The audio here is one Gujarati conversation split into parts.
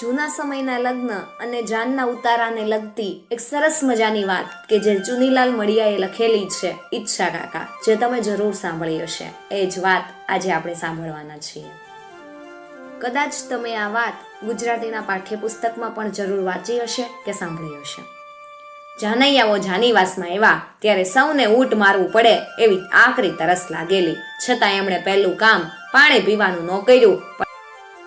જૂના સમયના લગ્ન અને જાનના ઉતારાને લગતી એક સરસ મજાની વાત કે જે ચુનીલાલ મડિયાએ લખેલી છે ઈચ્છા કાકા, જે તમે જરૂર સાંભળી હશે. એ જ વાત આજે આપણે સાંભળવાના છીએ. કદાચ તમે આ વાત ગુજરાતીના પાઠ્યપુસ્તકમાં પણ જરૂર વાંચી હશે કે સાંભળી હશે. જાનૈયાઓ જાનીવાસમાં આવ્યા ત્યારે સૌને ઊંટ મારવું પડે એવી આકરી તરસ લાગેલી, છતાં એમણે પહેલું કામ પાણી પીવાનું ન કર્યું.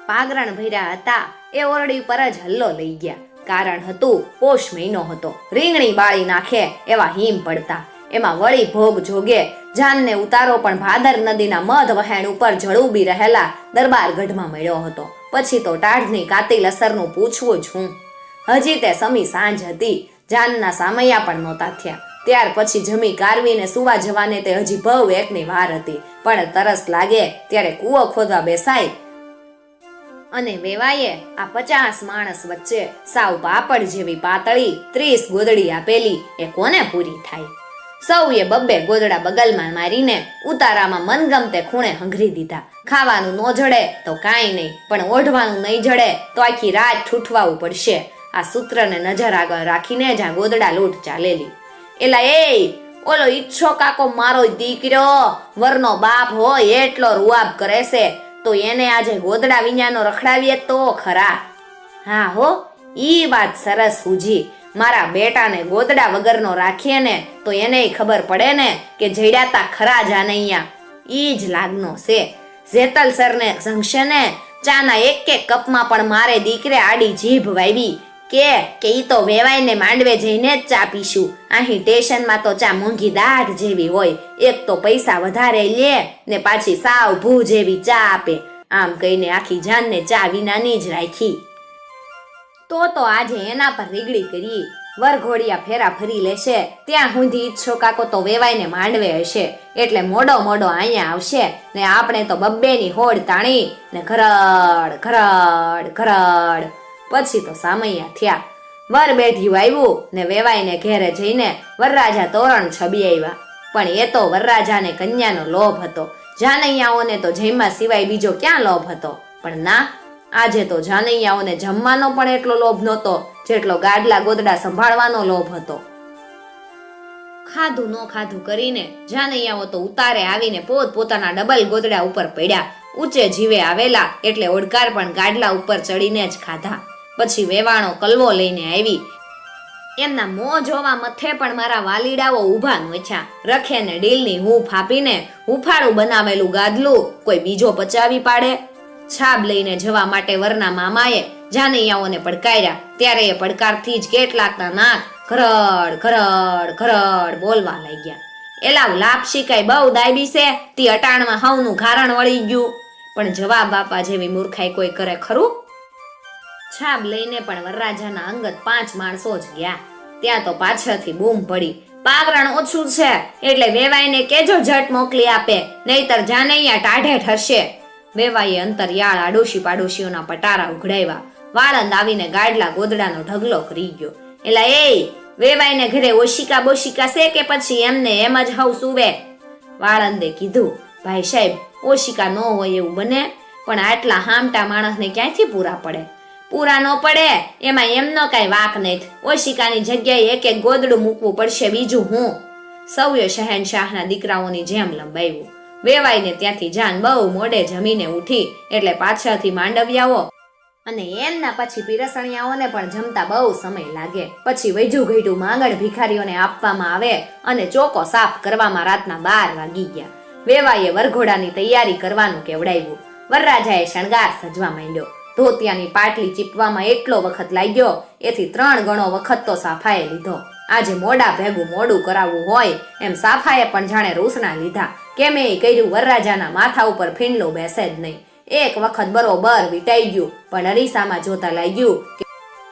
પાગરણ ભર્યા હતા એ ઓરડી પર જ હલ્લો લઈ ગયા. કારણ હતું પોષ મહિનો હતો, રીંગણી બાળી નાખે એવા હિમ પડતા. એમાં વળી ભોગ જોગે જાનને ઉતારો પણ ભાદર નદીના મધ વહેણ ઉપર જળુબી રહેલા દરબારગઢમાં મળ્યો હતો. પછી તો ટાઢની કાતિલ અસરનું પૂછવું જ હું. હજી તે સમી સાંજ હતી, જાનના સામૈયા પણ નહોતા થયા. ત્યાર પછી જમી કારવીને સુવા જવાને તે હજી ભવ એકની વાર હતી. પણ તરસ લાગે ત્યારે કૂવો ખોદવા બેસાય અને વેવાઈએ આ 50 માણસ વચ્ચે સાવ પાપડ જેવી પાતળી 30 ગોદડી આપેલી એ કોને પૂરી થાય? સૌએ બબ્બે ગોદડા બગલમાં મારીને ઉતારામાં મનગમતે ખૂણે હંગરી દીધા. ખાવાનું ન જડે તો કાંઈ નહીં, પણ ઓઢવાનું નહીં જડે તો આખી રાત ઠૂઠવાવું પડશે. આ સૂત્રને નજર આગળ રાખીને જ આ ગોદડા લૂંટ ચાલેલી. એલા એ ઓલો ઈચ્છો કાકો મારો દીકરો વરનો બાપ હોય એટલો રૂઆબ કરે છે, તો એને આજે ગોદડા વિඤાનો રખડાવીએ તો ખરા. હા હો, ઈ વાત સરસ હુજી. મારા બેટાને ગોદડા વગરનો રાખીએ ને તો એને ખબર પડે ને કે જડ્યાતા ખરા જાનૈયા. ઈ જ લાગનો છે. જેતલ સરને સંગશે ને ચાના એક કપમાં પણ મારે દીકરે આડી જીભ વાવી કે ઈ તો વેવાઈને માંડવે જઈને જ ચા પીશું. અહીં સ્ટેશનમાં તો ચા મોંઘી દાઢ જેવી હોય, એક તો પૈસા વધારે લે ને પાછી સાવ ભૂ જેવી ચા આપે. આમ કહીને આખી જાનને ચા વિનાની જ રાખી. તો આજે એના પર રીગડી કરી વરઘોડિયા ફેરા ફરી લેશે. ત્યાં સુધી ઈચ્છો કાકો તો વેવાઈને માંડવે હશે, એટલે મોડો અહીંયા આવશે ને આપણે તો બબ્બેની હોડ તાણી ને ઘરડ ઘરડ ઘરડ. પછી તો સામૈયા થયા. વર બેઠ્યું આવ્યું ને વેવાઈને ઘેરે જઈને વરરાજા તોરણ છબી આવ્યા. પણ એ તો વરરાજાને કન્યાનો લોભ હતો, જાનૈયાઓને તો જમ્યા સિવાય બીજો ક્યાં લોભ હતો. પણ ના, આજે તો જાનૈયાઓને જમવાનો પણ એટલો લોભ નહોતો જેટલો ગાડલા ગોદડા સંભાળવાનો લોભ હતો. ખાધું ન ખાધું કરીને જાનૈયાઓ તો ઉતારે આવીને પોતાના ડબલ ગોદડા ઉપર પડ્યા. ઊંચે જીવે આવેલા એટલે ઓડકાર પણ ગાડલા ઉપર ચડીને જ ખાધા. પછી વેવાણો કલવો લઈને આવી. એમના મોં જોવા મથે પણ મારા વાલીડાઓ ઊભા નોચ્યા. રખે ને ડીલની હૂંફ આપીને હુંફાળું બનાવેલું ગાદલું કોઈ બીજો પચાવી પાડે? છાબ લઈને જવા માટે વરના મામાએ જાનૈયાઓને પડકાર્યા. ત્યારે એ પડકારથી જ કેટલાકના નાક ઘરડ ઘરડ ઘરડ બોલવા લાગ્યા. એલા લાપસી કઈ બહુ દાયબી છે, તી અટાણમાં હવનું ઘારણ વળી ગયું. પણ જવાબ આપવા જેવી મૂર્ખાઈ કોઈ કરે ખરું? છાબ લઈને પણ વરરાજાના અંગત 5 માણસો જ ગયા. ત્યાં તો પાછળથી બૂમ પડી, પાગરણ ઓછું છે એટલે વેવાઈને કેજો ઝટ મોકલી આપે, નહીતર જાનૈયા ટાઢે ઠરશે. વેવાઈએ અંતરિયાળ આડોશી પાડોશીઓના પટારા ઉઘડાવ્યા. વાળંદ આવીને ગાડલા ગોદડાનો ઢગલો કરી ગયો. એલા એ વેવાઈને ઘરે ઓશિકા બોશિકા છે કે પછી એમને એમ જ હવ સુવે? વાળંદે કીધું, ભાઈ સાહેબ, ઓશિકા ન હોય એવું બને, પણ આટલા હામટા માણસને ક્યાંથી પૂરા પડે? પૂરા ન પડે એમાં એમનો કાંઈ વાક નહીં. ઓશિકાની જગ્યાએ એક ગોદડું મૂકવું પડશે, બીજું હું. સૌએ શહેનશાહના દીકરાઓની જેમ લંબાવ્યું. વેવાઈને ત્યાંથી જાન બહુ મોડે જમીને ઉઠી એટલે પાછળથી માંડવ્યાઓ અને એમના પછી પીરસણિયાઓને પણ જમતા બહુ સમય લાગે. પછી વૈજુ ઘઈટું માંગણ ભિખારીઓને આપવામાં આવે અને ચોકો સાફ કરવામાં રાતના 12 વાગી ગયા. વેવાઈએ વરઘોડાની તૈયારી કરવાનું કેવડાવ્યું. વરરાજાએ શણગાર સજવા માંડ્યો. ધોતિયાની પાટલી ચીપવામાં એટલો વખત લાગ્યો, એથી 3 ગણો વખત તો સાફાએ લીધો. આજે મોડા ભેગું મોડું કરાવવું હોય એમ સાફાએ પણ જાણે રૂસણા લીધા. કેમે કર્યું, વરરાજાના માથા ઉપર ફીંડલું બેસે જ નહીં. એક વખત બરોબર વીટાઈ ગયું, પણ અરીસામાં જોતા લાગ્યું કે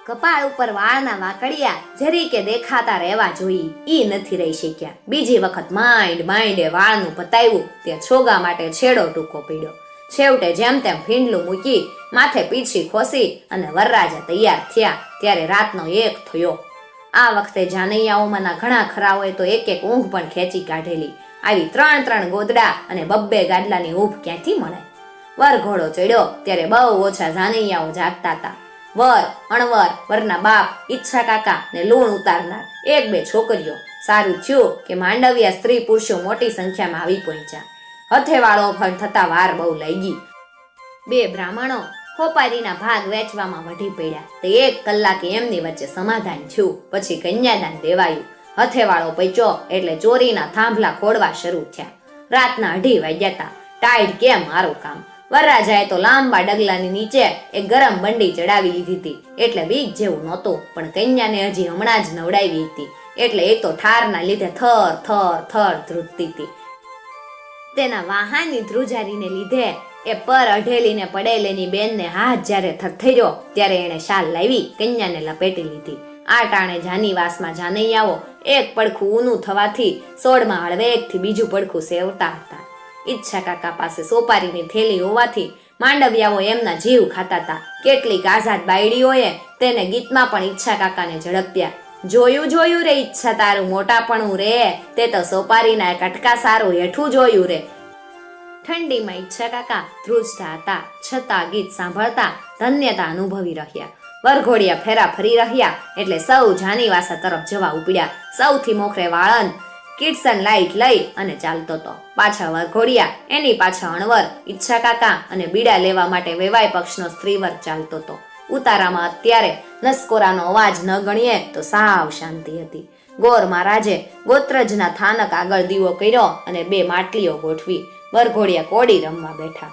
કપાળ ઉપર વાળના વાકડિયા જરી કે દેખાતા રહેવા જોઈએ, ઈ નથી રહી શક્યા. બીજી વખત માંડે વાળનું પતાવ્યું ત્યાં છોગા માટે છેડો ટૂંકો પડ્યો. છેવટે જેમ તેમ ફીંડલું મૂકી માથે પીછી ખોસી અને વરરાજા તૈયાર થયા ત્યારે રાતનો 1 થયો. આ વખતે જાનૈયાઓમાંના ઘણા ખરાઓએ તો એક ઊંઘ પણ ખેંચી કાઢેલી. આવી 3 ગોદડા અને બબ્બે ગાડલાની ઊંઘ ક્યાંથી મળે? વરઘોડો ચડ્યો ત્યારે બહુ ઓછા જાનૈયાઓ જાગતા હતા. વર, અણવર, વરના બાપ, ઈચ્છા કાકા ને લૂણ ઉતારનાર 1-2 છોકરીઓ. સારું થયું કે માંડવિયા સ્ત્રી પુરુષો મોટી સંખ્યામાં આવી પહોંચ્યા. હથેવાળો પણ થતા વાર બહુ લાગી. 2 બ્રાહ્મણો હોપારીના ભાગ વેચવામાં વઢી પડ્યા. તે 1 કલાકે એમની વચ્ચે સમાધાન થયું. પછી કન્યાદાન દેવાયું. હથેવાળો પચ્યો એટલે ચોરીના થાંભલા ખોડવા શરૂ થયા. રાતના 2:30 વાગ્યા હતા. ટાઈડ કેમ મારું કામ. વરરાજાએ તો લાંબા ડગલાની નીચે એક ગરમ બંડી ચડાવી લીધી હતી એટલે બીક જેવું નહોતું, પણ કન્યાને હજી હમણાં જ નવડાવી હતી એટલે એ તો ઠારના લીધે થર થર થર ધ્રુજતી હતી. તેના વાહાની ધ્રુજારીને લીધે એ પર અઢેલીને પડેલીની બેનને હાથ જ્યારે થરથર્યો ત્યારે એણે શાલ લાવી કન્યાને લપેટી લીધી. આ ટાણે જાનીવાસમાં જાનૈયાઓ એક પડખું ઊનું થવાથી સોડમાં હળવેકથી બીજું પડખું સેવતા હતા. ઈચ્છા કાકા પાસે સોપારીની થેલી હોવાથી માંડવિયાઓ એમના જીવ ખાતા હતા. કેટલીક આઝાદ બાયડીઓએ તેને ગીતમાં પણ ઈચ્છા કાકાને ઝડપ્યા. જોયું રે ઈચ્છા તારું મોટાપણું રે, તે તો સોપારીના કટકા સારું હેઠું જોયું રે. ઠંડીમાં ઈચ્છા કાકા ધ્રુજતા હતા, છતાં ગીત સાંભળતા ધન્યતા અનુભવી રહ્યા. વરઘોડિયા ફેરા ફરી રહ્યા એટલે સૌ જાનીવાસા તરફ જવા ઉપડ્યા. સૌથી મોખરે વાળંદ કિડસન લાઈટ લઈ અને ચાલતો હતો. પાછા વરઘોડિયા, એની પાછા અણવર, ઈચ્છા કાકા અને બીડા લેવા માટે વેવાય પક્ષનો સ્ત્રીવર ચાલતો હતો. ઉતારામાં અત્યારે નસકોરાનો અવાજ ન ગણીએ તો સાવ શાંતિ હતી. ગોર મહારાજે ગોત્રજના થાનક આગળ દીવો કર્યો અને 2 માટલીઓ ગોઠવી. વરઘોડિયા કોડી રમવા બેઠા.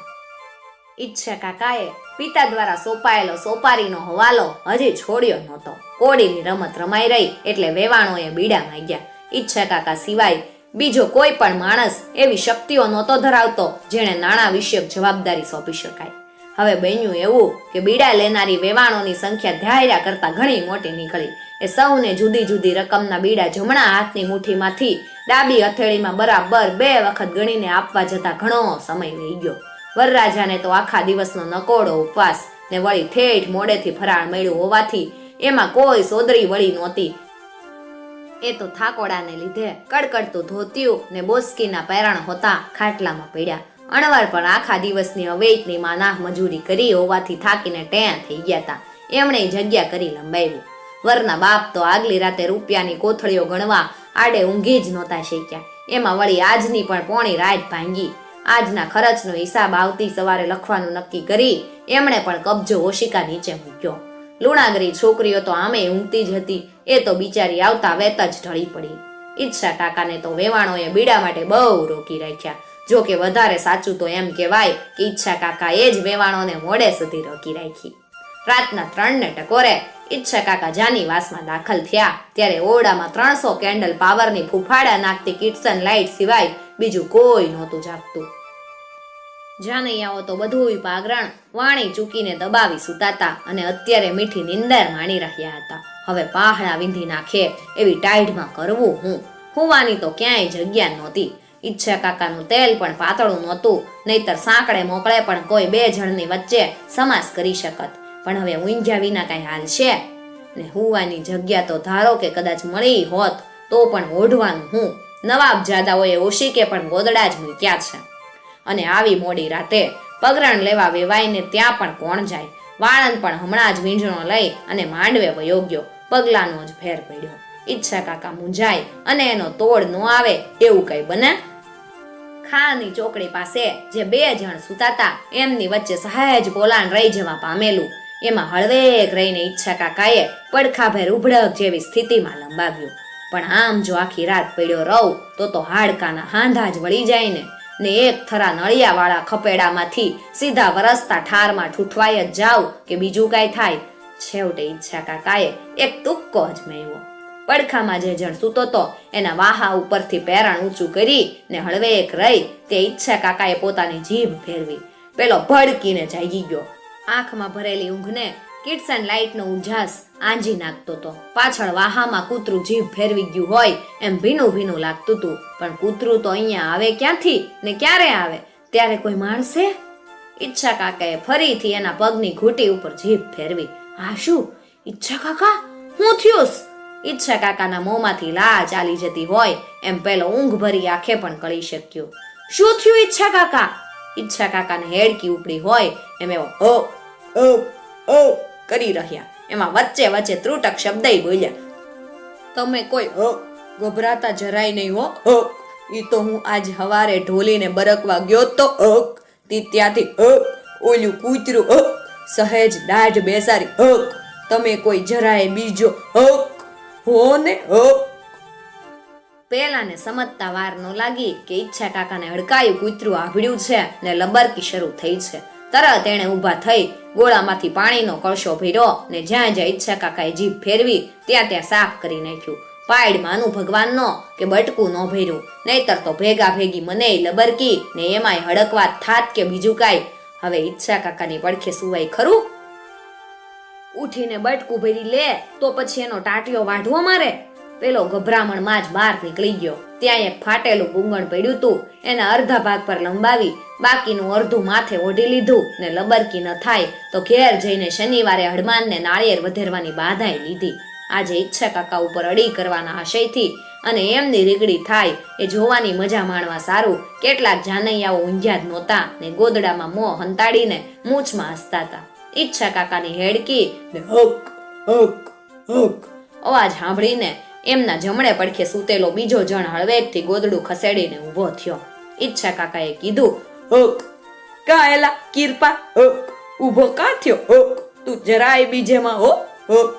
ઈચ્છા કાકાએ પિતા દ્વારા સોંપાયેલો સોપારીનો હવાલો હજી છોડ્યો નહોતો. કોડીની રમત રમાઈ રહી એટલે વેવાણોએ બીડા માંગ્યા. ઈચ્છા કાકા સિવાય બીજો કોઈ પણ માણસ એવી શક્તિઓ નહોતો ધરાવતો જેણે નાણાં વિષયક જવાબદારી સોંપી શકાય. હવે બન્યું એવું કે બીડા લેનારી વેવાણોની સંખ્યા ધાર્યા કરતા ઘણી મોટી નીકળી. એ સૌને જુદી જુદી રકમના બીડા જમણા હાથની મુઠ્ઠીમાંથી ડાબી હથેળીમાં બરાબર 2 વખત ગણીને આપવા જતા ઘણો સમય વહી ગયો. વરરાજાને તો આખા દિવસનો નકોડો ઉપવાસ ને વળી ઠેઠ મોડેથી ફરાળ મળ્યું હોવાથી એમાં કોઈ સોદરી વળી નહોતી. એ તો થાકોડાને લીધે કડકડતું ધોતિયું ને બોસ્કીના પેરાણ હોતા ખાટલામાં પડ્યા. અણવર પણ આખા દિવસની અવૈતની માનાહ મજૂરી કરી હોવાથી થાકીને ટેં થઈ ગયા હતા. એમણે જગ્યા કરી લંબાવી. વરના બાપ તો આગલી રાતે રૂપિયાની કોથળીઓ ગણવા આડે ઊંઘી જ નહોતા શીખ્યા. એમાં વળી આજની પણ પોણી રાત ભાંગી. આજના ખર્ચનો હિસાબ આવતી સવારે લખવાનું નક્કી કરી એમણે પણ કબજો ઓશિકા નીચે મૂક્યો. લુણાગરી છોકરીઓ તો આમે ઊંઘતી જ હતી. એ તો બિચારી આવતા વેત જ ઢળી પડી. ઈચ્છા કાકાને તો વેવાણોએ બીડા માટે બહુ રોકી રાખ્યા. જો કે વધારે સાચું તો એમ કહેવાય કે ઈચ્છા કાકાએ જ વેવાણોને મોડે સુધી રોકી રાખી. રાતના 3 ટકોરે ઈચ્છા કાકા જાનીવાસમાં દાખલ થયા ત્યારે ઓરડામાં 300 કેન્ડલ પાવરની ફૂફાડા નાખતી કિડસન લાઈટ સિવાય બીજું કોઈ નહોતું જાગતું. જાનૈયાઓ તો બધુંય પાગરણ વાણી ચૂકીને દબાવી સુતાતા અને અત્યારે મીઠી નિંદર માણી રહ્યા હતા. હવે પહાડા વીંધી નાખે એવી ટાઈડમાં કરવું હું. હોવાની તો ક્યાંય જગ્યા નહોતી. ઈચ્છા કાકાનું તેલ પણ પાતળું નહોતું, નહીતર સાંકડે મોકળે પણ કોઈ 2 જણની વચ્ચે સમાસ કરી શકત. પણ હવે ઊંઘ્યા વિના કઈ હાલ છે ને હુવાની જગ્યા તો ધારો કે કદાચ મળી હોત તો પણ ઓઢવાનું હું. નવાબ જાદાઓએ ઓશિકે પણ ગોદડા જ મૂક્યા છે. અને આવી મોડી રાતે પગરણ લેવા વેવાઈને ત્યાં પણ કોણ જાય. વાળંદ પણ હમણાં જ વીંઝણો લઈ અને માંડવે વયો ગયો. પગલાનો જ ફેર પડ્યો. ઈચ્છા કાકા મૂંઝાય અને એનો તોડ ન આવે એવું કઈ બને. ખાની ચોકડી પાસે જે 2 જણ સુતાતા એમની વચ્ચે સહેજ પોલાણ રહી જવા પામેલું. એમાં હળવેક રહીને ઈચ્છા કાકાએ પડખાભેર ઉભડક જેવી સ્થિતિમાં લંબાવ્યું. પણ આમ જો આખી રાત પડ્યો રહું તો હાડકાના હાંધા જ વળી જાય ને એક થરા નળિયાવાળા ખપેડામાંથી સીધા વરસતા ઠારમાં ઠૂઠવાઈ જ જાવ કે બીજું કાંઈ થાય. છેવટે ઈચ્છા કાકાએ એક તુક્કો જ મેળવ્યો. પડખામાં જે જણ સૂતો તો એના વાહા ઉપરથી પેરણ ઊંચું કરી ને હળવેક રહી તે ઈચ્છા કાકાએ પોતાની જીભ ફેરવી. પેલો ભડકીને જાગી ગયો. આંખમાં ભરેલી ઊંઘને કિડસન લાઈટનો ઉજાસ આંજી નાખતો હતો. પાછળ વાહામાં કૂતરું જીભ ફેરવી ગયું હોય એમ ભીનું ભીનું લાગતું હતું. પણ કૂતરું તો અહીંયા આવે ક્યાંથી ને ક્યારે આવે? ત્યારે કોઈ માણસે? ઈચ્છા કાકાએ ફરીથી એના પગની ઘૂંટી ઉપર જીભ ફેરવી. આ શું? ઈચ્છા કાકા, હું થયોસ? ઈચ્છા કાકાના મોંમાંથી લા ચાલી જતી હોય એમ પેલો ઊંઘ ભરી આંખે પણ કળી શક્યો. શું થયું ઈચ્છા કાકા? ઈચ્છા કાકાને હેડકી ઉપડી હોય એમ એવો ઓ ઓ ઓ કરી રહ્યા. એમાં વચ્ચે વચ્ચે ત્રુટક શબ્દ બોલ્યા. તમે કોઈ ગભરાતા જરાય નહીં હો. ઈ તો હું આજ હવારે ઢોલીને બરકવા ગયો તો ત્યાંથી ઓલું કૂતરું સહેજ દાઢ બેસારી તમે કોઈ જરાય બીજો હો ને પેલાને સમજતા વાર ન લાગી કે ઈચ્છા કાકાને હડકાયું કૂતરું આભળ્યું છે ને લબરકી શરૂ થઈ છે. તરત એણે ઊભા થઈ ગોળામાંથી પાણીનો કળશો ભર્યો ને જ્યાં જ્યાં ઈચ્છા કાકાએ જીભ ફેરવી ત્યાં ત્યાં સાફ કરી નાખ્યું. પાયડમાંનું ભગવાન નો કે બટકું ન ભર્યું, નહીતર તો ભેગા ભેગી મને લબરકી ને એમાંય હડકવાત થાત કે બીજું કાંઈ. હવે ઈચ્છા કાકાની પડખે સુવાય ખરું? ઉઠીને બટકું ભરી લે તો પછી એનો ટાટિયો વાઢવો મારે. પેલો ગભરામણમાં જ બહાર નીકળી ગયો. ત્યાં એક ફાટેલું ગુંગણ પડ્યું તું, એના અડધા ભાગ પર લંબાવી બાકીનું અડધું માથે ઓઢી લીધું ને લબરકી ન થાય તો ઘેર જઈને શનિવારે હડમાનને નાળિયેર વધેરવાની બાધાએ લીધી. આજે ઈચ્છા કાકા ઉપર અડી કરવાના આશયથી અને એમની રીગડી થાય એ જોવાની મજા માણવા સારું કેટલાક જાનૈયાઓ ઊંઘ્યા જ નહોતા ને ગોદડામાં મોં હંતાડીને મૂછમાં હસતા હતા. ઈચ્છા કાકાની હેડકી ને હક હક હક અવાજ સાંભળીને એમના જમણે પડખે સૂતેલો બીજો જણ હળવેકથી ગોદડું ખસેડીને ઊભો થયો. ઈચ્છા કાકાએ કીધું, હક કા એલા કીરપા ઊભો કા થયો? તું જરાય બીજેમાં હો હક.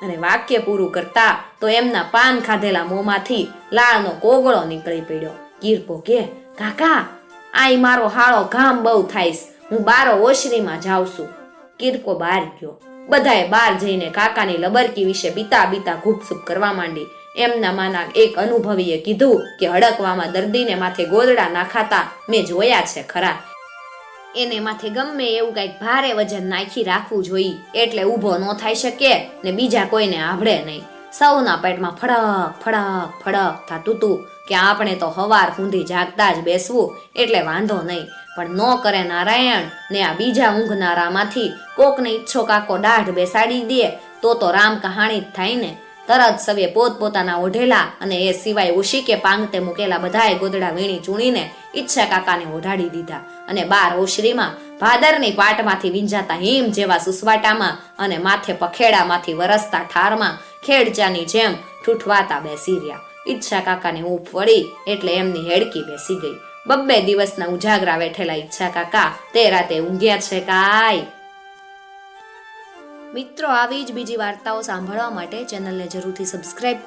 અને વાક્ય પૂરું કરતા તો એમના પાન ખાધેલા મોંમાંથી લાળનો કોગળો નીકળી પડ્યો. કીરપો કે, કાકા આઈ મારો હાળો ઘામ બહુ થાઈશ, હું બારો ઓશરીમાં જાઉં છું. કીરકો બહાર ગયો. બધાએ બહાર જઈને કાકાની લબરકી વિશે બીતા બીતા ઘૂપસૂપ કરવા માંડી. એમના માના એક અનુભવીએ કીધું કે હડકવામાં દર્દીને માથે ગોદડા નાખાતા મેં જોયા છે ખરા. એને માથે ગમે એવું કઈક ભારે વજન નાખી રાખવું જોઈએ એટલે ઊભો ન થઈ શકે ને બીજા કોઈને આભળે નહીં. સૌના પેટમાં ફડક ફડક ફડક થતું તું કે આપણે તો હવાર સુધી જાગતા જ બેસવું એટલે વાંધો નહીં, પણ ન કરે નારાયણ ને આ બીજા ઊંઘનારામાંથી કોકને ઈચ્છો કાકો દાઢ બેસાડી દે તો રામ કહાણી જ થાય ને. તરત સવે પોતપોતાના ઓઢેલા અને એ સિવાય ઉશી કે પાંગતે મૂકેલા બધાએ ગોદડા વીણી ચૂણીને ઈચ્છા કાકાને ઓઢાડી દીધા અને બાર ઓશરીમાં ભાદરની પાટમાંથી વિંજાતા હિમ જેવા સુસવાટામાં અને માથે પખેડામાંથી વરસતા ઠારમાં ખેડચાની જેમ ઠૂઠવાતા બેસી રહ્યા. ઈચ્છા કાકાને ઊંઘ વળી એટલે એમની હેડકી બેસી ગઈ. 2 દિવસના ઉજાગરા વેઠેલા ઈચ્છા કાકા તે રાતે ઊંઘ્યા છે કાંઈ? મિત્રો, આવી જ બીજી વાર્તાઓ સાંભળવા માટે ચેનલને જરૂરથી સબસ્ક્રાઇબ